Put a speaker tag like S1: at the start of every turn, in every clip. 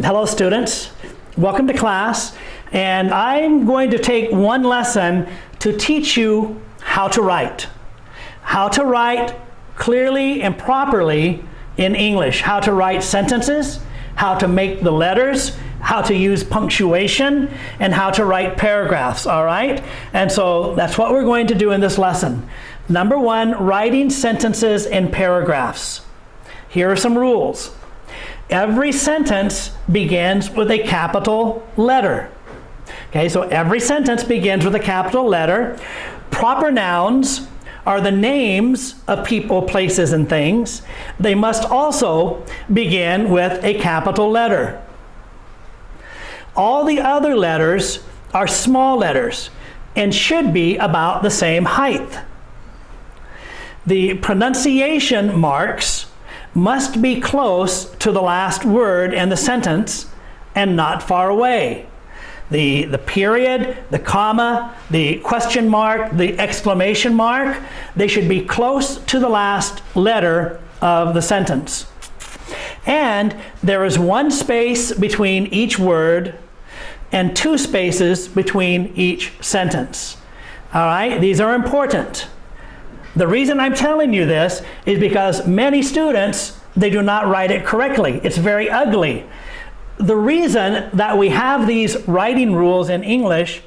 S1: Hello students, welcome to class, and I'm going to take one lesson to teach you how to write. How to write clearly and properly in English, how to write sentences, how to make the letters, how to use punctuation, and how to write paragraphs, all right? And so that's what we're going to do in this lesson. Number one, writing sentences in paragraphs. Here are some rules. Every sentence begins with a capital letter. Okay, so every sentence begins with a capital letter. Proper nouns are the names of people, places, and things. They must also begin with a capital letter. All the other letters are small letters and should be about the same height. The pronunciation marks must be close to the last word in the sentence and not far away. The period, the comma, the question mark, the exclamation mark, they should be close to the last letter of the sentence. And there is one space between each word and two spaces between each sentence. All right, these are important. The reason I'm telling you this is because many students, they do not write it correctly. It's very ugly. The reason that we have these writing rules in English,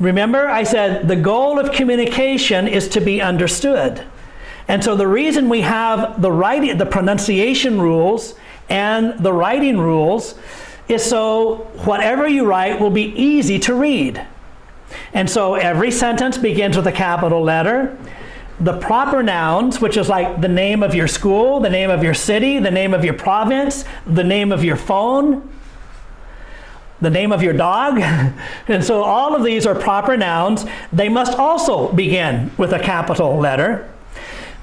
S1: remember I said the goal of communication is to be understood. And so the reason we have the pronunciation rules and the writing rules is so whatever you write will be easy to read. And so every sentence begins with a capital letter. The proper nouns, which is like the name of your school, the name of your city, the name of your province, the name of your phone, the name of your dog. And so all of these are proper nouns. They must also begin with a capital letter.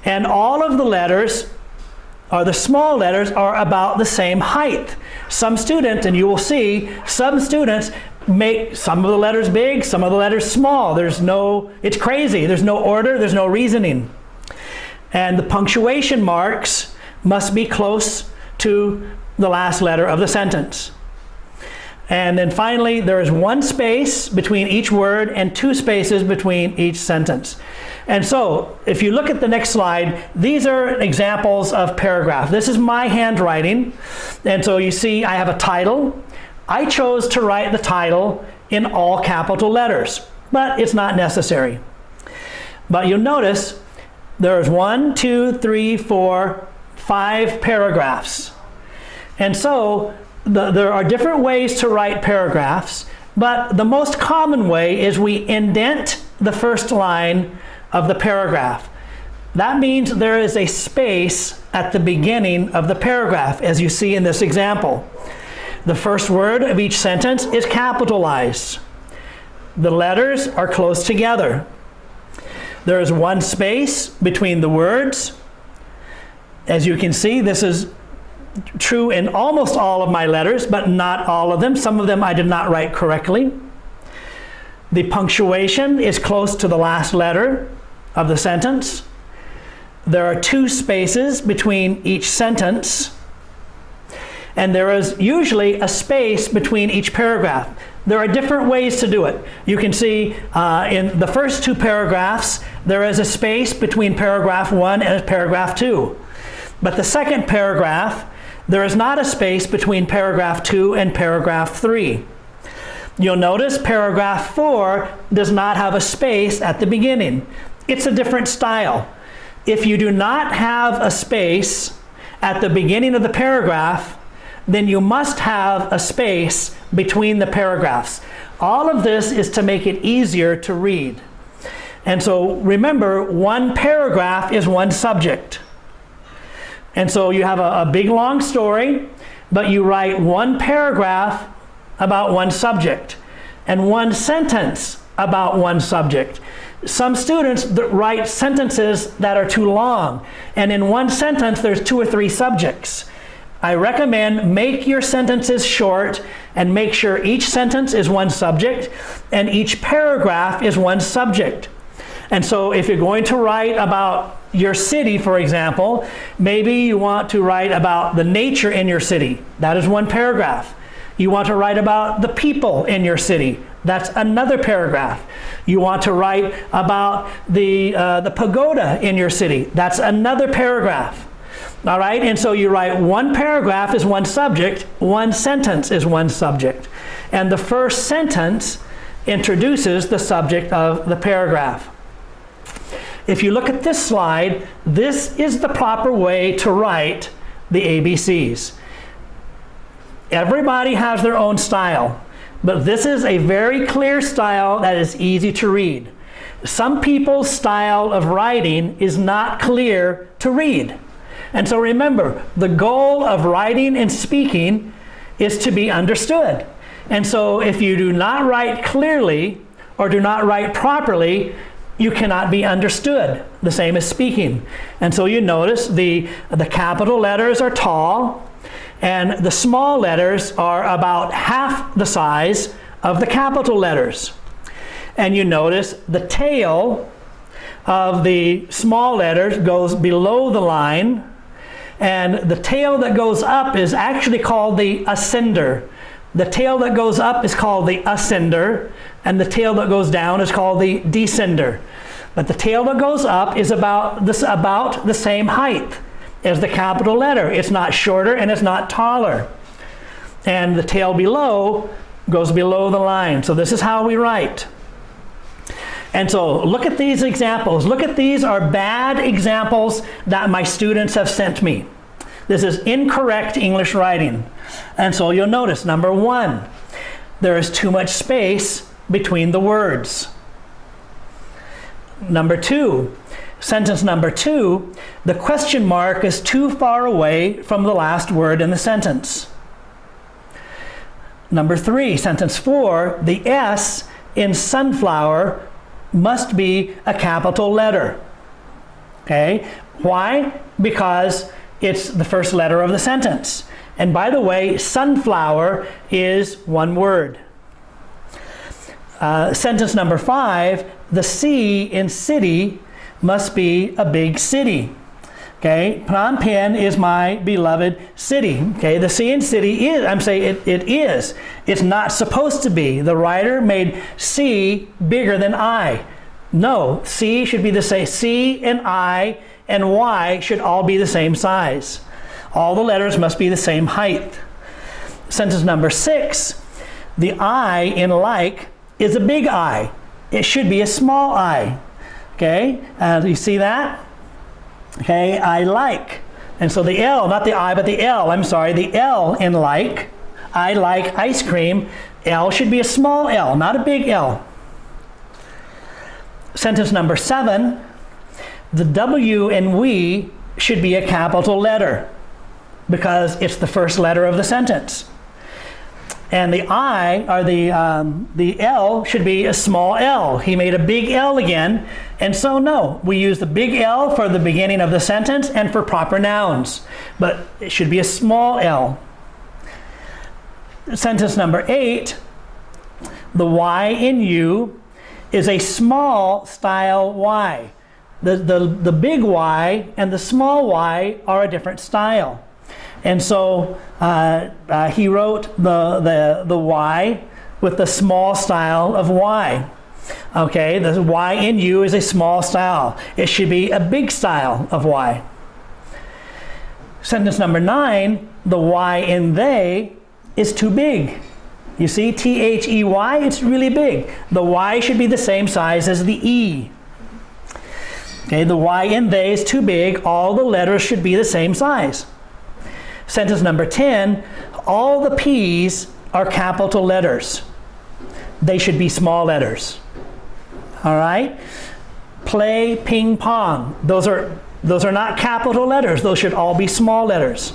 S1: And all of the letters, or the small letters, are about the same height. Some students, and you will see, some students make some of the letters big, some of the letters small. It's crazy. There's no order, there's no reasoning. And the punctuation marks must be close to the last letter of the sentence. And then finally, there is one space between each word and two spaces between each sentence. And so, if you look at the next slide, these are examples of paragraph. This is my handwriting. And so you see I have a title. I chose to write the title in all capital letters, but it's not necessary. But you'll notice there's 1, 2, 3, 4, 5 paragraphs. And so there are different ways to write paragraphs, but the most common way is we indent the first line of the paragraph. That means there is a space at the beginning of the paragraph, as you see in this example. The first word of each sentence is capitalized. The letters are close together. There is one space between the words. As you can see, this is true in almost all of my letters, but not all of them. Some of them I did not write correctly. The punctuation is close to the last letter of the sentence. There are two spaces between each sentence. And there is usually a space between each paragraph. There are different ways to do it. You can see in the first two paragraphs, there is a space between paragraph 1 and paragraph 2. But the second paragraph, there is not a space between paragraph 2 and paragraph 3. You'll notice paragraph 4 does not have a space at the beginning. It's a different style. If you do not have a space at the beginning of the paragraph, then you must have a space between the paragraphs. All of this is to make it easier to read. And so remember, one paragraph is one subject. And so you have a big long story, but you write one paragraph about one subject and one sentence about one subject. Some students write sentences that are too long, and in one sentence there's 2 or 3 subjects. I recommend make your sentences short and make sure each sentence is one subject and each paragraph is one subject. And so if you're going to write about your city, for example, maybe you want to write about the nature in your city. That is one paragraph. You want to write about the people in your city. That's another paragraph. You want to write about the pagoda in your city. That's another paragraph. All right, and so you write one paragraph is one subject, one sentence is one subject. And the first sentence introduces the subject of the paragraph. If you look at this slide, this is the proper way to write the ABCs. Everybody has their own style, but this is a very clear style that is easy to read. Some people's style of writing is not clear to read. And so remember, the goal of writing and speaking is to be understood. And so if you do not write clearly or do not write properly, you cannot be understood. The same as speaking. And so you notice the capital letters are tall, and the small letters are about half the size of the capital letters. And you notice the tail of the small letters goes below the line, and the tail that goes up is actually called the ascender. The tail that goes up is called the ascender, and the tail that goes down is called the descender. But the tail that goes up is about the same height as the capital letter. It's not shorter and it's not taller. And the tail below goes below the line. So this is how we write. And so look at these examples. Look at these are bad examples that my students have sent me. This is incorrect English writing. And so you'll notice, number one, there is too much space between the words. Number two, sentence number two, the question mark is too far away from the last word in the sentence. Number three, sentence four, the S in sunflower must be a capital letter. Okay? Why? Because it's the first letter of the sentence. And by the way, sunflower is one word. Sentence number five, the C in city must be a big city. Okay, Phnom Penh is my beloved city. Okay, the C in city is, I'm saying it is. It's not supposed to be. The writer made C bigger than I. No, C should be the same. C and I and Y should all be the same size. All the letters must be the same height. Sentence number six, the I in like is a big I. It should be a small I. Okay, you see that? Okay, I like. And so the L, not the I, but the L, I'm sorry, the L in like, I like ice cream, L should be a small L, not a big L. Sentence number seven, the W in we should be a capital letter because it's the first letter of the sentence. And the I, or the L, should be a small L. He made a big L again, and so no. We use the big L for the beginning of the sentence and for proper nouns, but it should be a small L. Sentence number eight, the Y in you is a small style Y. The big Y and the small Y are a different style. And so he wrote the Y with the small style of Y. Okay, the Y in you is a small style. It should be a big style of Y. Sentence number nine, the Y in they is too big. You see, T-H-E-Y, it's really big. The Y should be the same size as the E. Okay, the Y in they is too big. All the letters should be the same size. Sentence number 10, all the P's are capital letters. They should be small letters. All right? Play ping pong. Those are not capital letters. Those should all be small letters.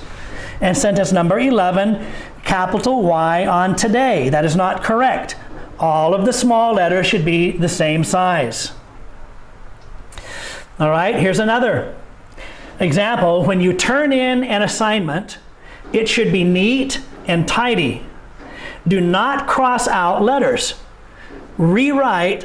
S1: And sentence number 11, capital Y on today. That is not correct. All of the small letters should be the same size. All right, here's another example. When you turn in an assignment, it should be neat and tidy. Do not cross out letters. Rewrite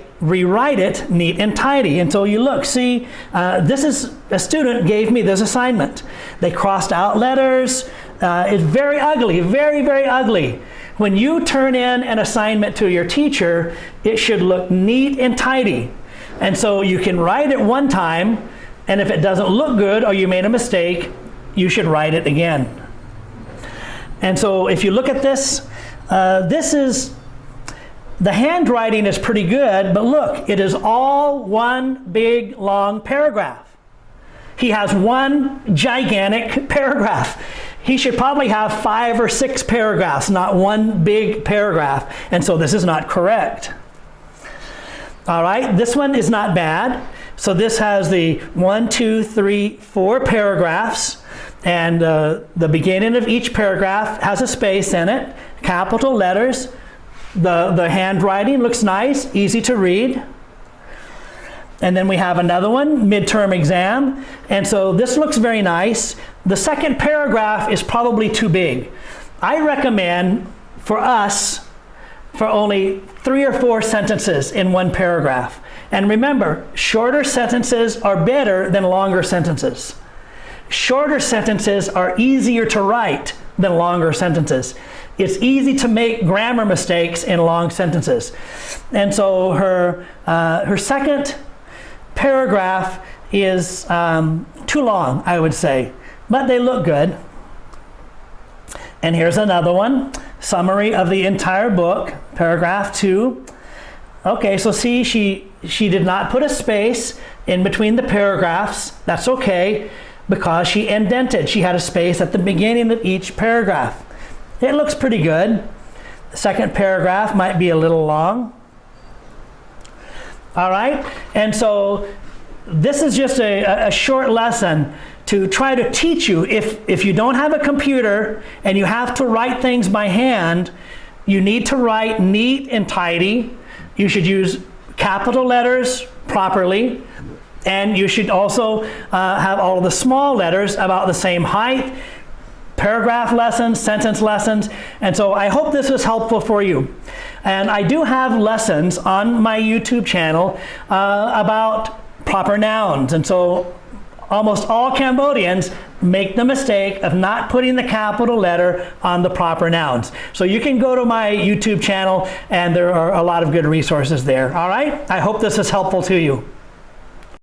S1: it neat and tidy. And so you look, see, this is, a student gave me this assignment. They crossed out letters. It's very ugly, very, very ugly. When you turn in an assignment to your teacher, it should look neat and tidy. And so you can write it one time, and if it doesn't look good or you made a mistake, you should write it again. And so if you look at this, the handwriting is pretty good, but look, it is all one big long paragraph. He has one gigantic paragraph. He should probably have 5 or 6 paragraphs, not one big paragraph. And so this is not correct. All right, this one is not bad. So this has the 1, 2, 3, 4 paragraphs. And the beginning of each paragraph has a space in it, capital letters. The handwriting looks nice, easy to read. And then we have another one, midterm exam. And so this looks very nice. The second paragraph is probably too big. I recommend for us for only 3 or 4 sentences in one paragraph. And remember, shorter sentences are better than longer sentences. Shorter sentences are easier to write than longer sentences. It's easy to make grammar mistakes in long sentences. And so her second paragraph is too long, I would say, but they look good. And here's another one, summary of the entire book, paragraph 2. Okay, so see, she did not put a space in between the paragraphs. That's okay, because she indented. She had a space at the beginning of each paragraph. It looks pretty good. The second paragraph might be a little long. All right, and so this is just a short lesson to try to teach you, if you don't have a computer and you have to write things by hand, you need to write neat and tidy. You should use capital letters properly, and you should also have all of the small letters about the same height, paragraph lessons, sentence lessons. And so I hope this was helpful for you. And I do have lessons on my YouTube channel about proper nouns. And so almost all Cambodians make the mistake of not putting the capital letter on the proper nouns. So you can go to my YouTube channel, and there are a lot of good resources there. All right? I hope this is helpful to you.